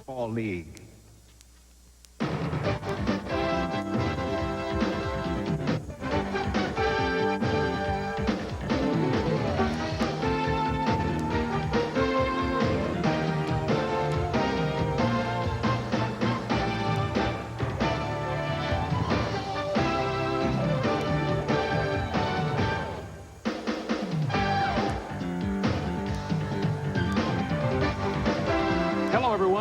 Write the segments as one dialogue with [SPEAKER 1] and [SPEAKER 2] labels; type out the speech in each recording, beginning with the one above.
[SPEAKER 1] Football League.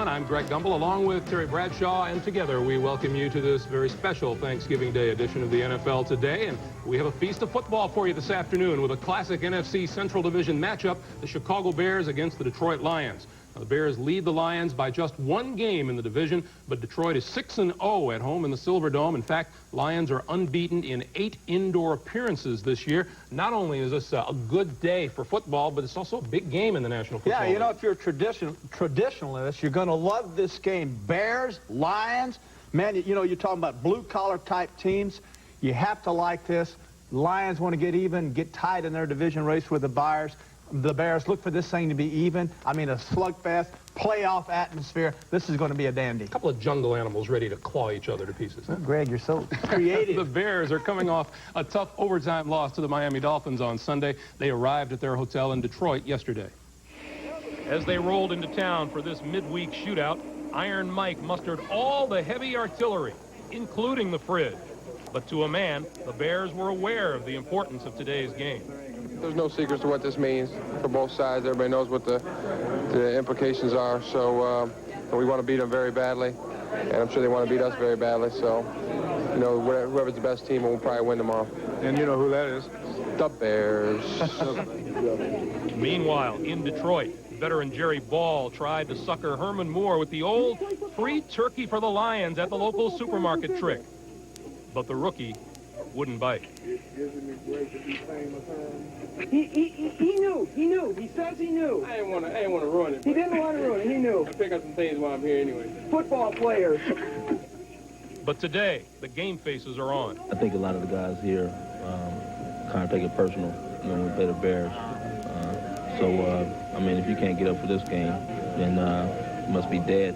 [SPEAKER 2] I'm Greg Gumbel, along with Terry Bradshaw, and together we welcome you to this very special Thanksgiving Day edition of the NFL Today. And we have a feast of football for you this afternoon with a classic NFC Central Division matchup, the Chicago Bears against the Detroit Lions. Now, the Bears lead the Lions by just one game in the division, but Detroit is 6-0 at home in the Silverdome. In fact, Lions are unbeaten in 8 indoor appearances this year. Not only is this a good day for football, but it's also a big game in the National Football League.
[SPEAKER 3] Yeah, you know, if you're a traditionalist, you're going to love this game. Bears, Lions, man, you know, you're talking about blue-collar type teams. You have to like this. Lions want to get even, get tight in their division race with the Bears. Look for this thing to be even. I mean, a slugfest, playoff atmosphere. This is going to be a dandy.
[SPEAKER 2] A couple of jungle animals ready to claw each other to pieces. Huh?
[SPEAKER 3] Greg, you're so creative.
[SPEAKER 2] The Bears are coming off a tough overtime loss to the Miami Dolphins on Sunday. They arrived at their hotel in Detroit yesterday. As they rolled into town for this midweek shootout, Iron Mike mustered all the heavy artillery, including the fridge. But to a man, the Bears were aware of the importance of today's game.
[SPEAKER 4] There's no secrets to what this means for both sides. Everybody knows what the implications are. So we want to beat them very badly, and I'm sure they want to beat us very badly. So, you know, whoever's the best team will probably win tomorrow.
[SPEAKER 5] And you know who that is?
[SPEAKER 4] The Bears.
[SPEAKER 2] Meanwhile, in Detroit, veteran Jerry Ball tried to sucker Herman Moore with the old free turkey for the Lions at the local supermarket trick. But the rookie wouldn't bite.
[SPEAKER 6] He knew. He says he knew.
[SPEAKER 4] I didn't want to ruin it.
[SPEAKER 6] He didn't want to ruin it. He knew.
[SPEAKER 4] I pick up some things while I'm here anyway.
[SPEAKER 6] Football players.
[SPEAKER 2] But today, the game faces are on.
[SPEAKER 7] I think a lot of the guys here kind of take it personal when we play the Bears. I mean, if you can't get up for this game, then you must be dead.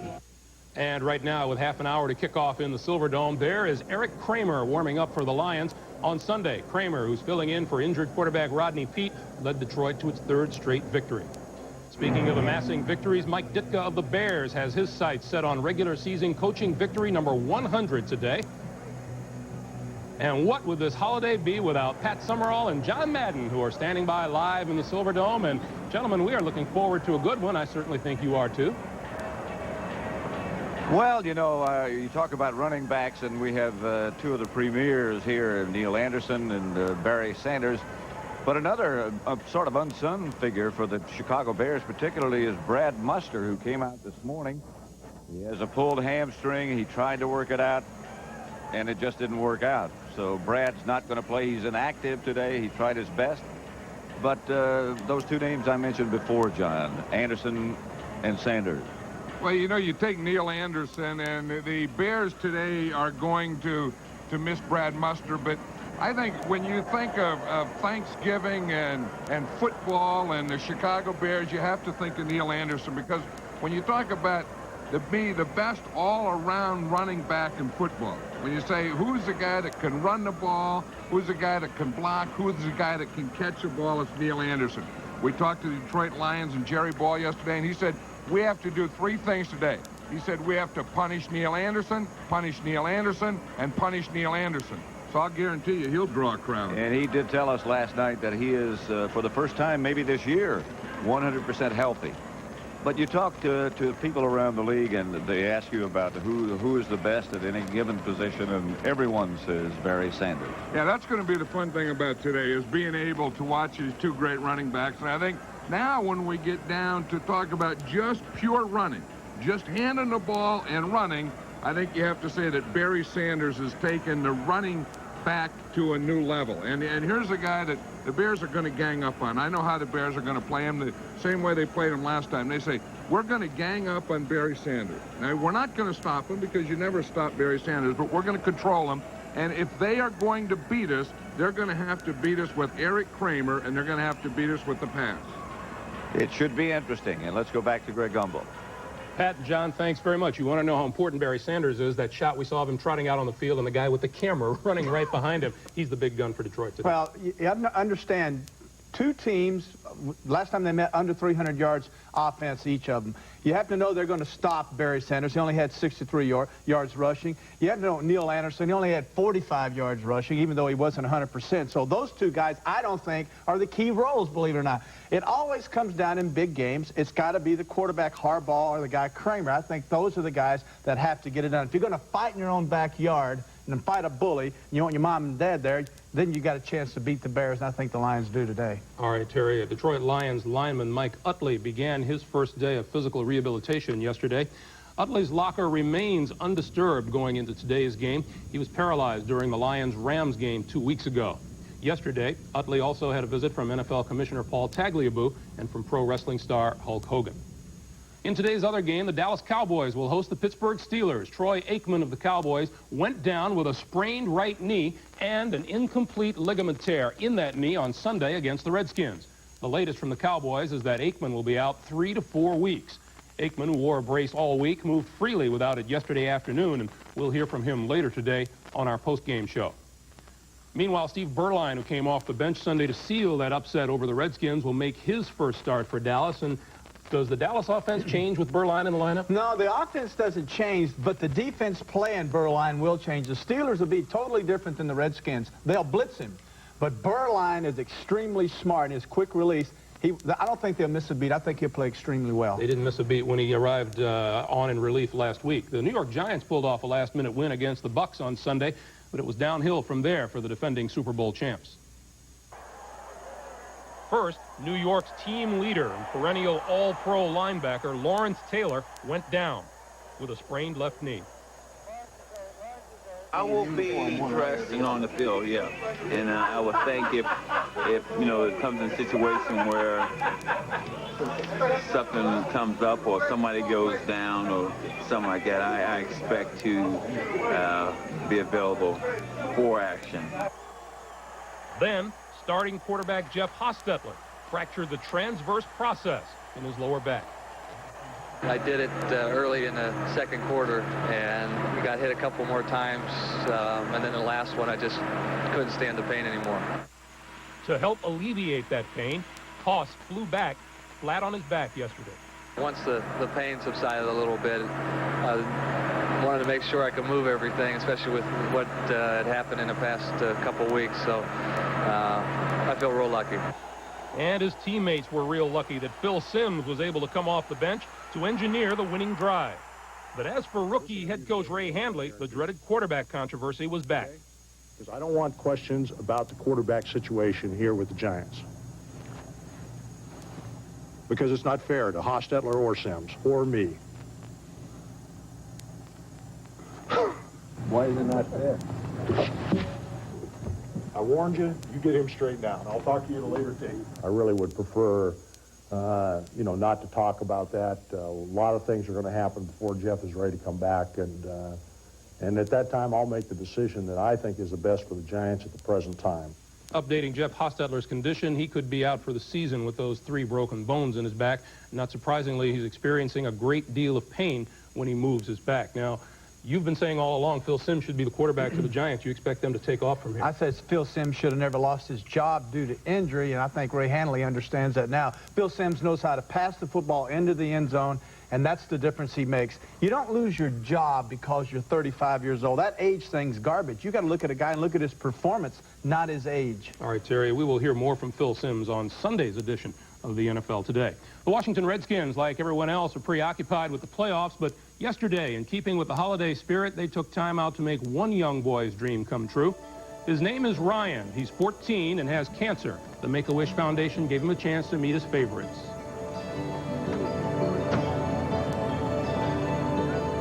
[SPEAKER 2] And right now, with half an hour to kick off in the Silverdome, there is Eric KRAMER warming up for the Lions. On Sunday, KRAMER, who's filling in for injured quarterback Rodney Peete, led Detroit to its 3rd straight victory. Speaking of amassing victories, Mike DITKA of the Bears has his sights set on regular season coaching victory number 100 today. And what would this holiday be without Pat Summerall and John Madden, who are standing by live in the Silverdome? And gentlemen, we are looking forward to a good one. I certainly think you are too.
[SPEAKER 1] Well, you know, you talk about running backs, and we have 2 of the premiers here, Neil Anderson and Barry Sanders. But another sort of unsung figure for the Chicago Bears particularly is Brad Muster, who came out this morning. He has a pulled hamstring. He tried to work it out, and it just didn't work out. So Brad's not going to play. He's inactive today. He tried his best. But those 2 names I mentioned before, John, Anderson and Sanders.
[SPEAKER 5] Well, you know, you take Neil Anderson, and the Bears today are going to miss Brad Muster. But I think when you think of Thanksgiving and football and the Chicago Bears, you have to think of Neil Anderson, because when you talk about the best all-around running back in football, when you say who's the guy that can run the ball, who's the guy that can block, who's the guy that can catch the ball, it's Neil Anderson. We talked to the Detroit Lions and Jerry Ball yesterday, and he said, we have to do 3 things today. He said we have to punish Neil Anderson, and punish Neil Anderson. So I'll guarantee you he'll draw a crowd.
[SPEAKER 1] And he did tell us last night that he is, for the first time maybe this year, 100% healthy. But you talk to people around the league, and they ask you about who is the best at any given position, and everyone says Barry Sanders.
[SPEAKER 5] Yeah, that's going to be the fun thing about today, is being able to watch these 2 great running backs. And I think now when we get down to talk about just pure running, just handing the ball and running, I think you have to say that Barry Sanders has taken the running back to a new level. And here's a guy that the Bears are going to gang up on. I know how the Bears are going to play him the same way they played him last time. They say, we're going to gang up on Barry Sanders. Now, we're not going to stop him, because you never stop Barry Sanders, but we're going to control him. And if they are going to beat us, they're going to have to beat us with Eric KRAMER, and they're going to have to beat us with the pass.
[SPEAKER 1] It should be interesting. And let's go back to Greg Gumbel.
[SPEAKER 2] Pat and John, thanks very much. You want to know how important Barry Sanders is. That shot we saw of him trotting out on the field and the guy with the camera running right behind him. He's the big gun for Detroit today.
[SPEAKER 3] Well, you have to understand, two teams, last time they met, under 300 yards offense, each of them. You have to know they're going to stop Barry Sanders. He only had 63 yards rushing. You have to know Neil Anderson, he only had 45 yards rushing, even though he wasn't 100%. So those two guys, I don't think, are the key roles, believe it or not. It always comes down in big games. It's got to be the quarterback, Harbaugh, or the guy, KRAMER. I think those are the guys that have to get it done. If you're going to fight in your own backyard and fight a bully, and you want your mom and dad there, then you got a chance to beat the Bears, and I think the Lions do today.
[SPEAKER 2] All right, Terry, Detroit Lions lineman Mike Utley began his first day of physical rehabilitation yesterday. Utley's locker remains undisturbed going into today's game. He was paralyzed during the Lions-Rams game 2 weeks ago. Yesterday, Utley also had a visit from NFL Commissioner Paul Tagliabue and from pro wrestling star Hulk Hogan. In today's other game, the Dallas Cowboys will host the Pittsburgh Steelers. Troy Aikman of the Cowboys went down with a sprained right knee and an incomplete ligament tear in that knee on Sunday against the Redskins. The latest from the Cowboys is that Aikman will be out 3 to 4 weeks. Aikman, who wore a brace all week, moved freely without it yesterday afternoon, and we'll hear from him later today on our post-game show. Meanwhile, Steve Berline, who came off the bench Sunday to seal that upset over the Redskins, will make his first start for Dallas. And does the Dallas offense change with Berline in the lineup?
[SPEAKER 3] No, the offense doesn't change, but the defense play in Berline will change. The Steelers will be totally different than the Redskins. They'll blitz him. But Berline is extremely smart in his quick release. I don't think they'll miss a beat. I think he'll play extremely well.
[SPEAKER 2] They didn't miss a beat when he arrived on in relief last week. The New York Giants pulled off a last-minute win against the Bucs on Sunday, but it was downhill from there for the defending Super Bowl champs. First, New York's team leader and perennial all-pro linebacker Lawrence Taylor went down with a sprained left knee.
[SPEAKER 8] I will be dressing on the field, yeah. And I would think if you know, it comes in a situation where something comes up or somebody goes down or something like that, I expect to be available for action.
[SPEAKER 2] Then, starting quarterback Jeff Hostetler fractured the transverse process in his lower back.
[SPEAKER 9] I did it early in the second quarter and we got hit a couple more times, and then the last one I just couldn't stand the pain anymore.
[SPEAKER 2] To help alleviate that pain, Hoss flew back flat on his back yesterday.
[SPEAKER 9] Once the pain subsided a little bit, I wanted to make sure I could move everything, especially with what had happened in the past couple weeks, so I feel real lucky.
[SPEAKER 2] And his teammates were real lucky that Phil Simms was able to come off the bench to engineer the winning drive. But as for rookie head coach Ray Handley, the dreaded quarterback controversy was back.
[SPEAKER 10] Because I don't want questions about the quarterback situation here with the Giants. Because it's not fair to Hostetler or Simms or me.
[SPEAKER 11] Why is it not fair?
[SPEAKER 10] I warned you, you get him straightened out. I'll talk to you at a later date. I really would prefer, you know, not to talk about that. A lot of things are going to happen before Jeff is ready to come back, and at that time, I'll make the decision that I think is the best for the Giants at the present time.
[SPEAKER 2] Updating Jeff Hostetler's condition, he could be out for the season with those 3 broken bones in his back. Not surprisingly, he's experiencing a great deal of pain when he moves his back. Now, you've been saying all along Phil Simms should be the quarterback for the Giants. You expect them to take off from here?
[SPEAKER 3] I said Phil Simms should have never lost his job due to injury, and I think Ray Handley understands that now. Phil Simms knows how to pass the football into the end zone, and that's the difference he makes. You don't lose your job because you're 35 years old. That age thing's garbage. You got to look at a guy and look at his performance, not his age.
[SPEAKER 2] All right, Terry, we will hear more from Phil Simms on Sunday's edition of the NFL Today. The Washington Redskins, like everyone else, are preoccupied with the playoffs, but yesterday, in keeping with the holiday spirit, they took time out to make one young boy's dream come true. His name is Ryan. He's 14 and has cancer. The Make-A-Wish Foundation gave him a chance to meet his favorites.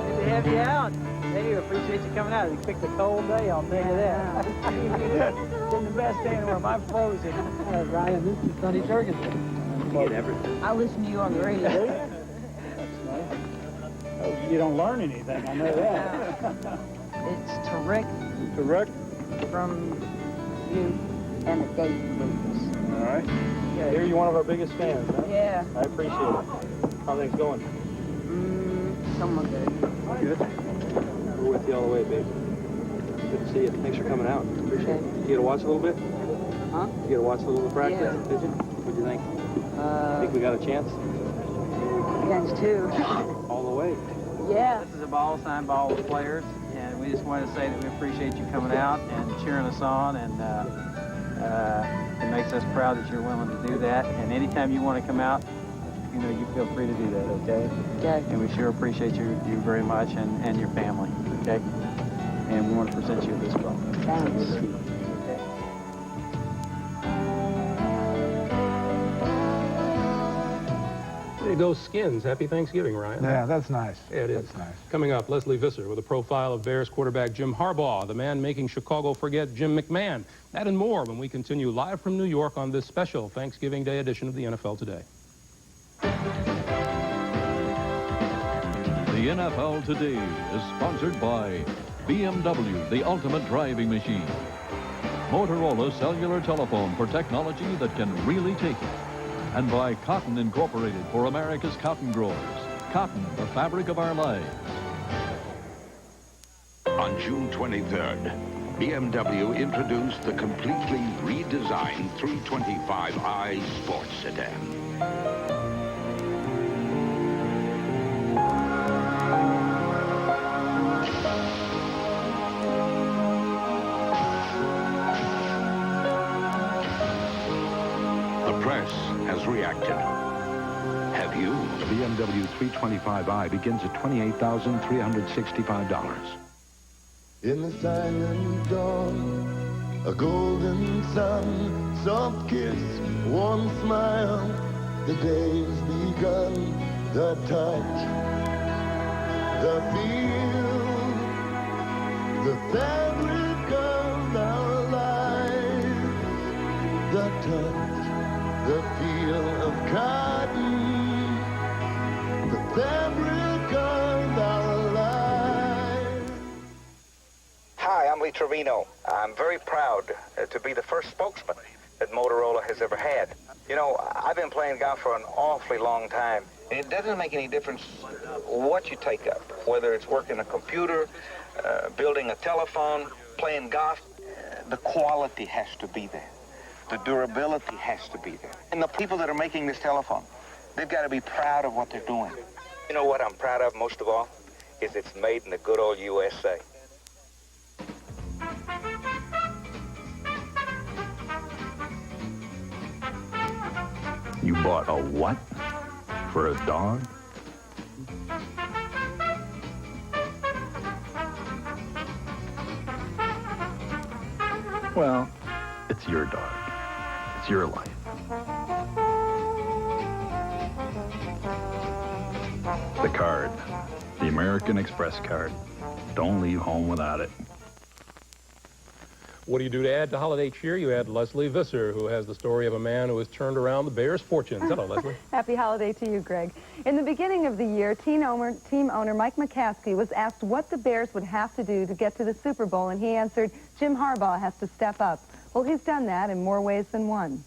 [SPEAKER 12] Good to have you out. Hey, we appreciate you coming out. You picked a cold day, I'll tell you that. It's been the best day in the world. I'm frozen. Hi, Ryan, this is Sonny Jurgensen.
[SPEAKER 11] You get everything.
[SPEAKER 12] I listen to you on the radio.
[SPEAKER 11] That's nice. Oh, you don't learn anything, I know that.
[SPEAKER 12] It's Tarek.
[SPEAKER 11] Tarek?
[SPEAKER 12] From you and the Dave Lucas.
[SPEAKER 11] All right. Yeah, here you're one of our biggest fans, huh?
[SPEAKER 12] Yeah.
[SPEAKER 11] I appreciate it. How things going?
[SPEAKER 12] Someone good.
[SPEAKER 13] Good. We're with you all the way, babe. Good to see you. Thanks for coming out.
[SPEAKER 12] Appreciate it.
[SPEAKER 13] You get to watch a little bit?
[SPEAKER 12] Huh?
[SPEAKER 13] You get to watch a little practice?
[SPEAKER 12] Yeah.
[SPEAKER 13] Did you? What'd you think? Think we got a chance?
[SPEAKER 12] Against two.
[SPEAKER 13] All the way.
[SPEAKER 12] Yeah.
[SPEAKER 14] This is a ball signed by all the players, and we just wanted to say that we appreciate you coming out and cheering us on, and it makes us proud that you're willing to do that. And anytime you want to come out, you know, you feel free to do that, okay?
[SPEAKER 12] Okay.
[SPEAKER 14] And we sure appreciate you very much, and your family, okay? And we want to present you this ball.
[SPEAKER 12] Thanks.
[SPEAKER 2] There you go, Skins. Happy Thanksgiving, Ryan.
[SPEAKER 3] Yeah, that's nice.
[SPEAKER 2] Yeah, it is.
[SPEAKER 3] That's nice.
[SPEAKER 2] Coming up, Leslie Visser with a profile of Bears quarterback Jim Harbaugh, the man making Chicago forget Jim McMahon. That and more when we continue live from New York on this special Thanksgiving Day edition of the NFL Today.
[SPEAKER 15] The NFL Today is sponsored by BMW, the ultimate driving machine. Motorola cellular telephone for technology that can really take it. And by Cotton Incorporated for America's cotton growers. Cotton, the fabric of our lives.
[SPEAKER 16] On June 23rd, BMW introduced the completely redesigned 325i sports sedan. Has reacted. Have you?
[SPEAKER 17] The BMW 325i begins at $28,365.
[SPEAKER 18] In the silent dawn, a golden sun, soft kiss, warm smile, the day's begun, the touch, the feel, the fabric of our lives, the touch, the feel of cotton, the fabric of our lives.
[SPEAKER 19] Hi, I'm Lee Trevino. I'm very proud to be the first spokesman that Motorola has ever had. You know, I've been playing golf for an awfully long time. And it doesn't make any difference what you take up, whether it's working a computer, building a telephone, playing golf. The quality has to be there. The durability has to be there. And the people that are making this telephone, they've got to be proud of what they're doing. You know what I'm proud of most of all? Is it's made in the good old USA.
[SPEAKER 17] You bought a what? For a dog? Well, it's your dog. It's your life. The card. The American Express card. Don't leave home without it.
[SPEAKER 2] What do you do to add to holiday cheer? You add Leslie Visser, who has the story of a man who has turned around the Bears' fortunes. Hello, Leslie.
[SPEAKER 20] Happy holiday to you, Greg. In the beginning of the year, team owner Mike McCaskey was asked what the Bears would have to do to get to the Super Bowl, and he answered, Jim Harbaugh has to step up. Well, he's done that in more ways than one.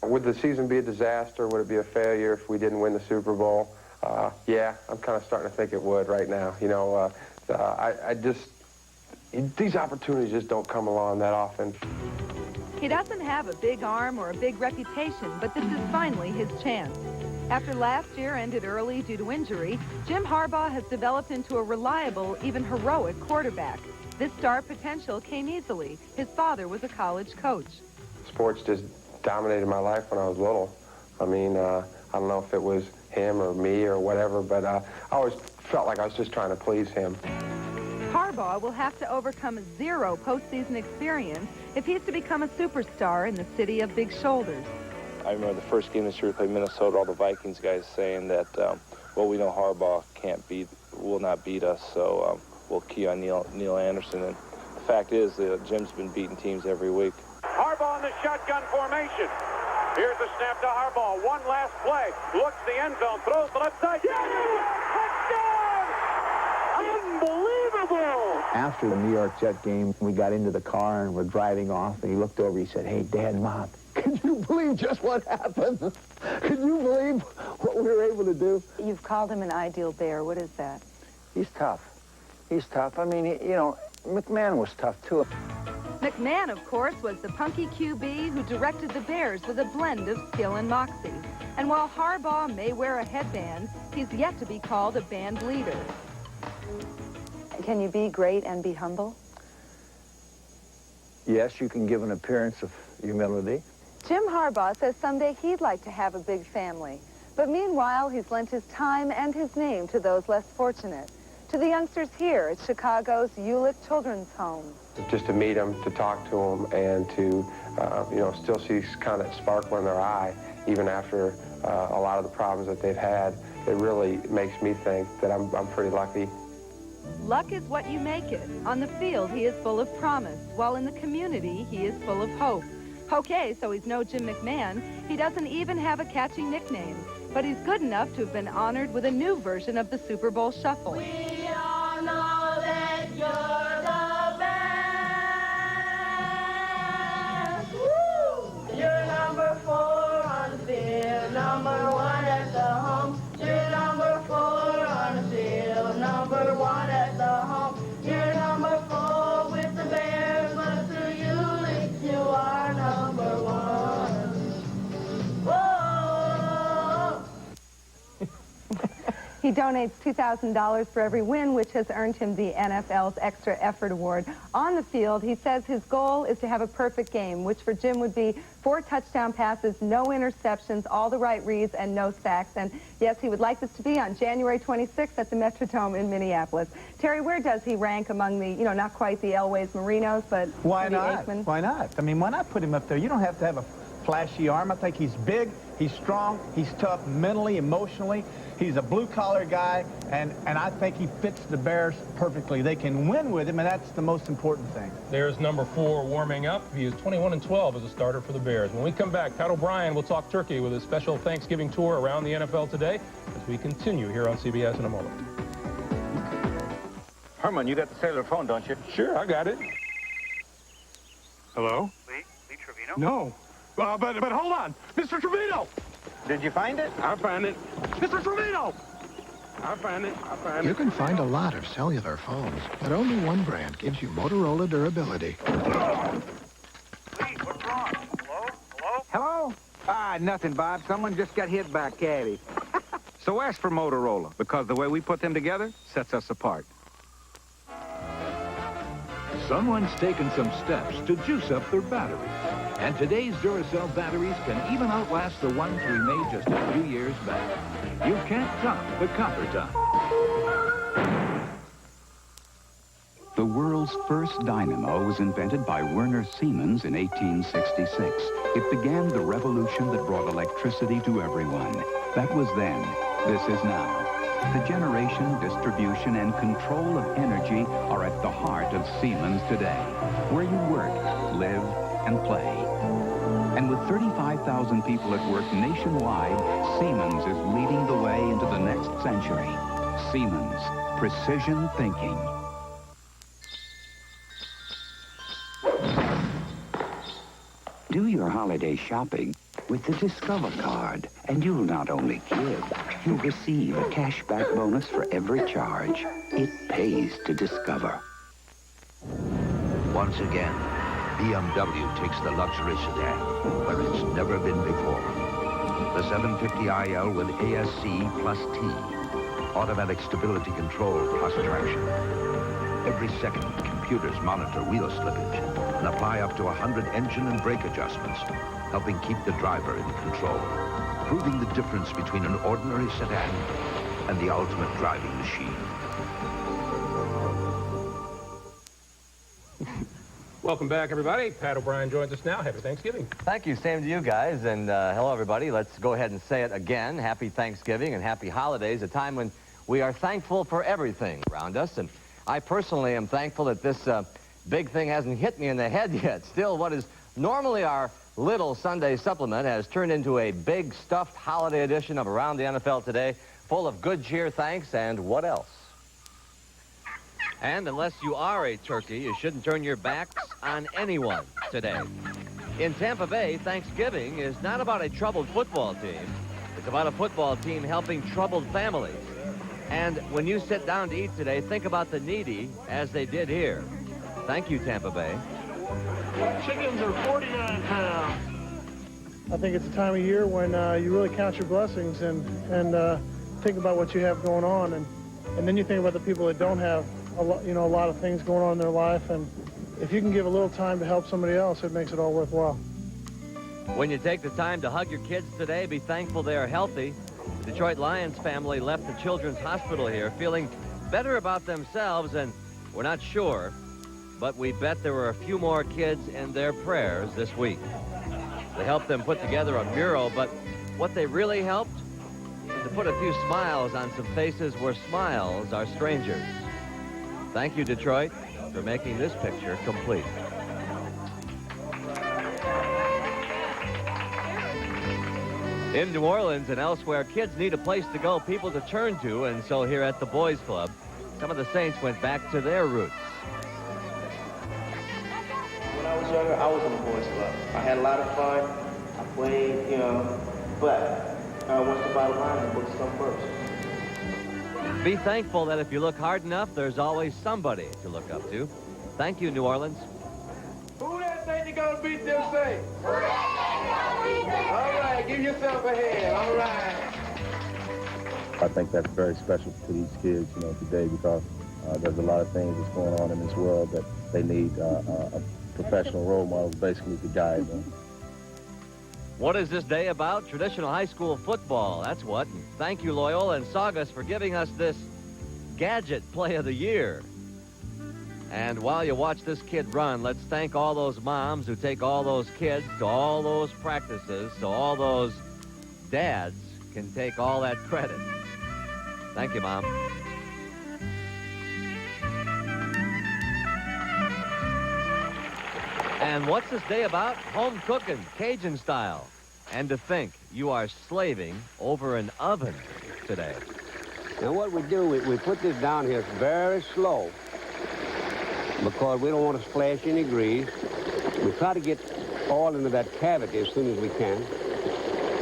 [SPEAKER 4] Would the season be a disaster? Would it be a failure if we didn't win the Super Bowl? Yeah, I'm kind of starting to think it would right now. You know, these opportunities just don't come along that often.
[SPEAKER 20] He doesn't have a big arm or a big reputation, but this is finally his chance. After last year ended early due to injury, Jim Harbaugh has developed into a reliable, even heroic quarterback. This star potential came easily. His father was a college coach.
[SPEAKER 4] Sports just dominated my life when I was little. I mean, I don't know if it was him or me or whatever, but I always felt like I was just trying to please him.
[SPEAKER 20] Harbaugh will have to overcome zero postseason experience if he's to become a superstar in the city of big shoulders.
[SPEAKER 21] I remember the first game this year we played Minnesota, all the Vikings guys saying that, well, we know Harbaugh will not beat us, so we'll key on Neil Anderson. And the fact is, Jim's been beating teams every week.
[SPEAKER 22] Harbaugh in the shotgun formation. Here's the snap to Harbaugh. One last play. Looks the end zone. Throws the left side. Touchdown! Unbelievable!
[SPEAKER 23] After the New York Jet game, we got into the car and we're driving off, and he looked over, he said, hey, Dad, Mom,
[SPEAKER 6] Can you believe just what happened? Can you believe what we were able to do?
[SPEAKER 20] You've called him an ideal bear. What is that?
[SPEAKER 6] He's tough. He's tough. I mean, you know, McMahon was tough, too.
[SPEAKER 20] McMahon, of course, was the punky QB who directed the Bears with a blend of skill and moxie. And while Harbaugh may wear a headband, he's yet to be called a band leader. Can you be great and be humble?
[SPEAKER 6] Yes, you can give an appearance of humility.
[SPEAKER 20] Jim Harbaugh says someday he'd like to have a big family. But meanwhile, he's lent his time and his name to those less fortunate. To the youngsters here at Chicago's Hewlett Children's Home.
[SPEAKER 4] Just to meet them, to talk to them, and to, you know, still see kind of sparkle in their eye, even after a lot of the problems that they've had, it really makes me think that I'm pretty lucky.
[SPEAKER 20] Luck is what you make it. On the field, he is full of promise, while in the community, he is full of hope. Okay, so he's no Jim McMahon. He doesn't even have a catchy nickname, but he's good enough to have been honored with a new version of the Super Bowl Shuffle.
[SPEAKER 7] We all know that you're the best. Woo! You're number 4 on the field, number 1 at the home. You're number 4 on the field, number 1 at the home. You're number 4 with the Bears, but through you are number 1. Whoa!
[SPEAKER 20] He donates $2,000 for every win, which has earned him the NFL's Extra Effort Award. On the field, he says his goal is to have a perfect game, which for Jim would be 4 touchdown passes, no interceptions, all the right reads, and no sacks. And yes, he would like this to be on January 26th at the Metrodome in Minneapolis. Terry, where does he rank among the, you know, not quite the Elway's Marinos, but
[SPEAKER 3] Why
[SPEAKER 20] maybe
[SPEAKER 3] not?
[SPEAKER 20] Aikman?
[SPEAKER 3] Why not? I mean, why not put him up there? You don't have to have a flashy arm. I think he's big, he's strong, he's tough mentally, emotionally. He's a blue-collar guy, and I think he fits the Bears perfectly. They can win with him, and that's the most important thing.
[SPEAKER 2] There's number 4 warming up. He is 21-12 as a starter for the Bears. When we come back, Pat O'Brien will talk turkey with his special Thanksgiving tour around the NFL today as we continue here on CBS in a moment.
[SPEAKER 23] Herman, you got the cellular phone, don't you?
[SPEAKER 5] Sure, I got it. Hello?
[SPEAKER 23] Lee Trevino?
[SPEAKER 5] No. But hold on. Mr. Trevino!
[SPEAKER 23] Did you find it?
[SPEAKER 5] I found it. Mr. Trevino! I found it.
[SPEAKER 24] You can find a lot of cellular phones, but only one brand gives you Motorola durability.
[SPEAKER 23] Lee, what's wrong? Hello? Hello? Hello? Ah, nothing, Bob. Someone just got hit by a caddy. So ask for Motorola, because the way we put them together sets us apart.
[SPEAKER 15] Someone's taken some steps to juice up their batteries. And today's Duracell batteries can even outlast the ones we made just a few years back. You can't top the copper top.
[SPEAKER 25] The world's first dynamo was invented by Werner Siemens in 1866. It began the revolution that brought electricity to everyone. That was then. This is now. The generation, distribution, and control of energy are at the heart of Siemens today, where you work, live, and play. And with 35,000 people at work nationwide, Siemens is leading the way into the next century. Siemens, precision thinking.
[SPEAKER 26] Do your holiday shopping with the Discover card, and you'll not only give, you'll receive a cashback bonus for every charge. It pays to Discover.
[SPEAKER 16] Once again, BMW takes the luxury sedan where it's never been before. The 750iL with ASC plus T, automatic stability control plus traction. Every second, computers monitor wheel slippage and apply up to 100 engine and brake adjustments, helping keep the driver in control, proving the difference between an ordinary sedan and the ultimate driving machine.
[SPEAKER 2] Welcome back, everybody. Pat O'Brien joins us now. Happy Thanksgiving.
[SPEAKER 27] Thank you. Same to you guys. And hello, everybody. Let's go ahead and say it again. Happy Thanksgiving and happy holidays, a time when we are thankful for everything around us. And I personally am thankful that this big thing hasn't hit me in the head yet. Still, what is normally our little Sunday supplement has turned into a big stuffed holiday edition of Around the NFL Today, full of good cheer, thanks, and what else?
[SPEAKER 28] And unless you are a turkey, you shouldn't turn your backs on anyone today.
[SPEAKER 27] In Tampa Bay, Thanksgiving is not about a troubled football team. It's about a football team helping troubled families. And when you sit down to eat today, think about the needy as they did here. Thank you, Tampa Bay.
[SPEAKER 1] Chickens are 49 pounds. I think it's a time of year when you really count your blessings and think about what you have going on, and then you think about the people that don't have a lot of things going on in their life, and if you can give a little time to help somebody else, it makes it all worthwhile.
[SPEAKER 27] When you take the time to hug your kids today, be thankful they are healthy. The Detroit Lions family left the Children's Hospital here feeling better about themselves, and we're not sure, but we bet there were a few more kids in their prayers this week. They helped them put together a mural, but what they really helped is to put a few smiles on some faces where smiles are strangers. Thank you, Detroit, for making this picture complete. In New Orleans and elsewhere, kids need a place to go, people to turn to, and so here at the Boys Club, some of the Saints went back to their roots.
[SPEAKER 8] When I was younger, I was in the Boys Club. I had a lot of fun. I played, but once the bottom line, I put stuff first.
[SPEAKER 27] Be thankful that if you look hard enough, there's always somebody to look up to. Thank you, New Orleans.
[SPEAKER 22] Who that think they're going to beat them Saints? Who that think they're going to beat them Saints? All right, give yourself a hand. All right.
[SPEAKER 9] I think that's very special to these kids, today, because there's a lot of things that's going on in this world that they need a professional role model basically to guide them.
[SPEAKER 27] What is this day about? Traditional high school football, that's what. And thank you, Loyola and Saugus, for giving us this gadget play of the year. And while you watch this kid run, let's thank all those moms who take all those kids to all those practices so all those dads can take all that credit. Thank you, Mom. And what's this day about? Home cooking, Cajun style. And to think you are slaving over an oven today.
[SPEAKER 10] Now what we do, we put this down here very slow because we don't want to splash any grease. We try to get oil into that cavity as soon as we can.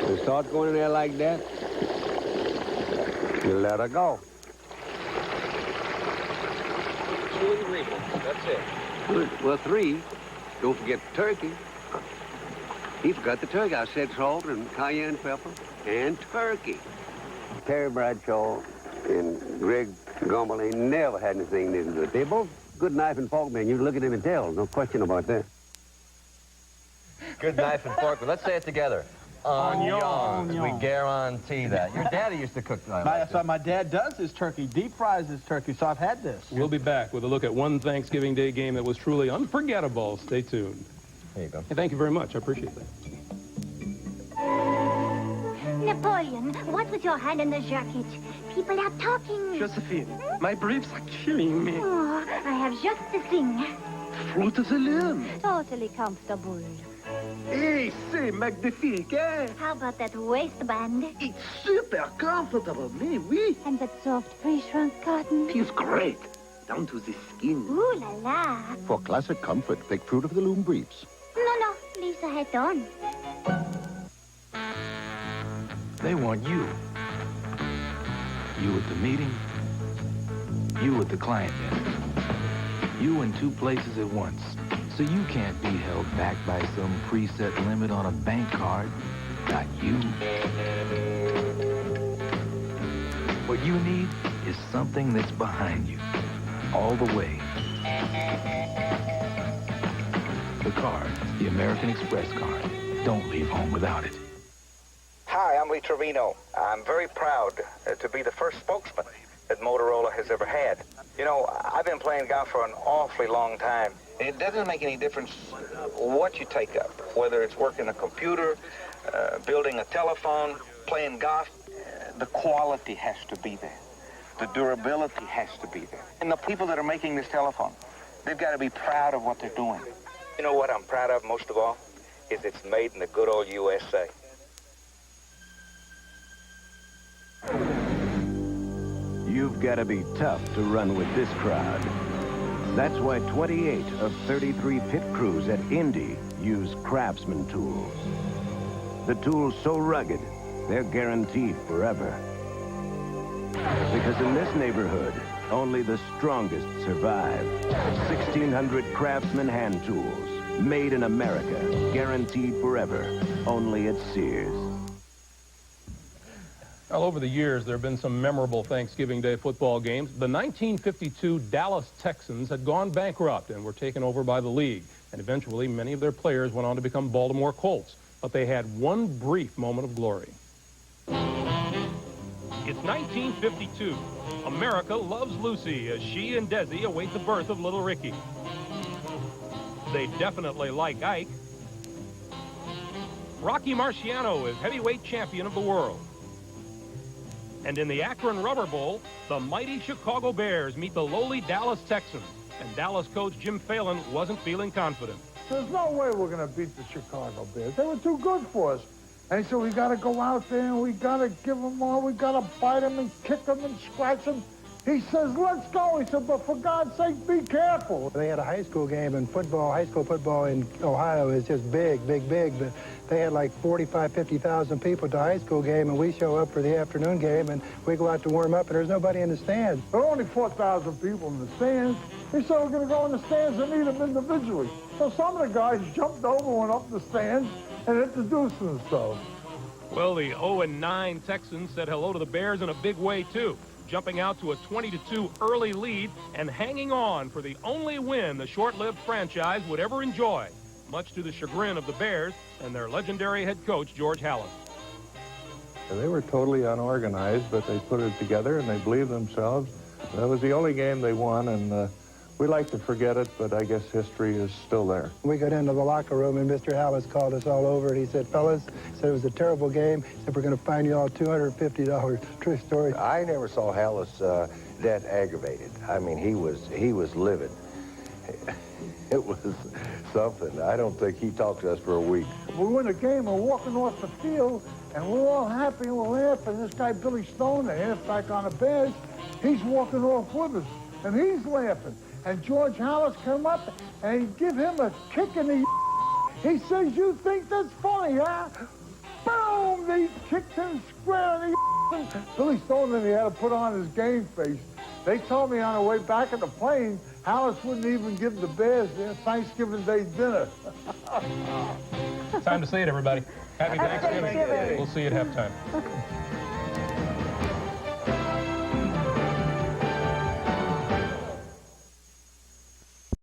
[SPEAKER 10] We start going in there like that. You let her go.
[SPEAKER 27] 2 ingredients, that's it.
[SPEAKER 10] Good. Well, 3. Don't forget the turkey. He forgot the turkey. I said salt and cayenne pepper and turkey. Terry Bradshaw and Greg Gumbel, they never had anything this good. They're both good knife and fork men. You look at them and tell. No question about that.
[SPEAKER 27] Good knife and fork. Let's say it together. Onions. We guarantee that. Your daddy used to cook like
[SPEAKER 3] That's why my dad does his turkey, deep fries his turkey, so I've had this.
[SPEAKER 2] We'll be back with a look at one Thanksgiving Day game that was truly unforgettable. Stay tuned.
[SPEAKER 27] There you go.
[SPEAKER 2] Hey, thank you very much. I appreciate that.
[SPEAKER 11] Napoleon, what was your hand in the jacket? People are talking.
[SPEAKER 13] Josephine, my briefs are killing me.
[SPEAKER 11] Oh, I have just the thing.
[SPEAKER 13] Fruit of the loom.
[SPEAKER 11] Totally comfortable.
[SPEAKER 13] Hey, c'est magnifique, eh?
[SPEAKER 11] How about that waistband?
[SPEAKER 13] It's super comfortable, me, oui.
[SPEAKER 11] And that soft pre-shrunk cotton?
[SPEAKER 13] Feels great, down to the skin.
[SPEAKER 11] Ooh la la.
[SPEAKER 14] For classic comfort, pick Fruit of the Loom briefs.
[SPEAKER 11] No, Lisa had on.
[SPEAKER 28] They want you. You at the meeting. You at the client desk. You in 2 places at once. So you can't be held back by some preset limit on a bank card. Not you. What you need is something that's behind you. All the way. The card, the American Express card. Don't leave home without it.
[SPEAKER 19] Hi, I'm Lee Trevino. I'm very proud to be the first spokesman that Motorola has ever had. I've been playing golf for an awfully long time. It doesn't make any difference what you take up, whether it's working a computer, building a telephone, playing golf. The quality has to be there. The durability has to be there. And the people that are making this telephone, they've got to be proud of what they're doing. You know what I'm proud of most of all? Is it's made in the good old USA.
[SPEAKER 29] You've got to be tough to run with this crowd.
[SPEAKER 4] That's why 28 of 33 pit crews at Indy use Craftsman tools. The tools so rugged, they're guaranteed forever. Because in this neighborhood, only the strongest survive. 1,600 Craftsman hand tools, made in America, guaranteed forever, only at Sears.
[SPEAKER 2] Well, over the years, there have been some memorable Thanksgiving Day football games. The 1952 Dallas Texans had gone bankrupt and were taken over by the league. And eventually, many of their players went on to become Baltimore Colts. But they had one brief moment of glory. It's 1952. America loves Lucy as she and Desi await the birth of little Ricky. They definitely like Ike. Rocky Marciano is heavyweight champion of the world. And in the Akron Rubber Bowl, the mighty Chicago Bears meet the lowly Dallas Texans. And Dallas coach Jim Phelan wasn't feeling confident.
[SPEAKER 6] There's no way we're going to beat the Chicago Bears. They were too good for us. And he said, we got to go out there and we got to give them all. We got to bite them and kick them and scratch them. He says, let's go. He said, but for God's sake, be careful.
[SPEAKER 7] They had a high school game in football. High school football in Ohio is just big, big, big. But they had like 45, 50,000 people at the high school game, and we show up for the afternoon game, and we go out to warm up, and there's nobody in the stands.
[SPEAKER 6] There are only 4,000 people in the stands. He said, we're going to go in the stands and meet them individually. So some of the guys jumped over, went up the stands, and introduced themselves.
[SPEAKER 2] Well, the 0-9 Texans said hello to the Bears in a big way, too, jumping out to a 20-2 early lead and hanging on for the only win the short-lived franchise would ever enjoy, much to the chagrin of the Bears and their legendary head coach, George Halas.
[SPEAKER 12] They were totally unorganized, but they put it together and they believed themselves. That was the only game they won, and we like to forget it, but I guess history is still there.
[SPEAKER 7] We got into the locker room, and Mr. Halas called us all over, and he said, fellas, he said it was a terrible game. He said, we're going to fine you all $250. True story.
[SPEAKER 17] I never saw Halas that aggravated. I mean, he was livid. It was something. I don't think he talked to us for a week.
[SPEAKER 6] We win a game and we're walking off the field, and we're all happy and we're laughing. This guy, Billy Stone, the halfback on the Bears, he's walking off with us, and he's laughing. And George Halas come up and he give him a kick in the He says, you think that's funny, huh? Boom! They kicked him square in the Billy Stone then he had to put on his game face. They told me on the way back at the plane, Halas wouldn't even give the Bears their Thanksgiving Day dinner.
[SPEAKER 2] Time to say it, everybody. Happy Thanksgiving. We'll see you at halftime.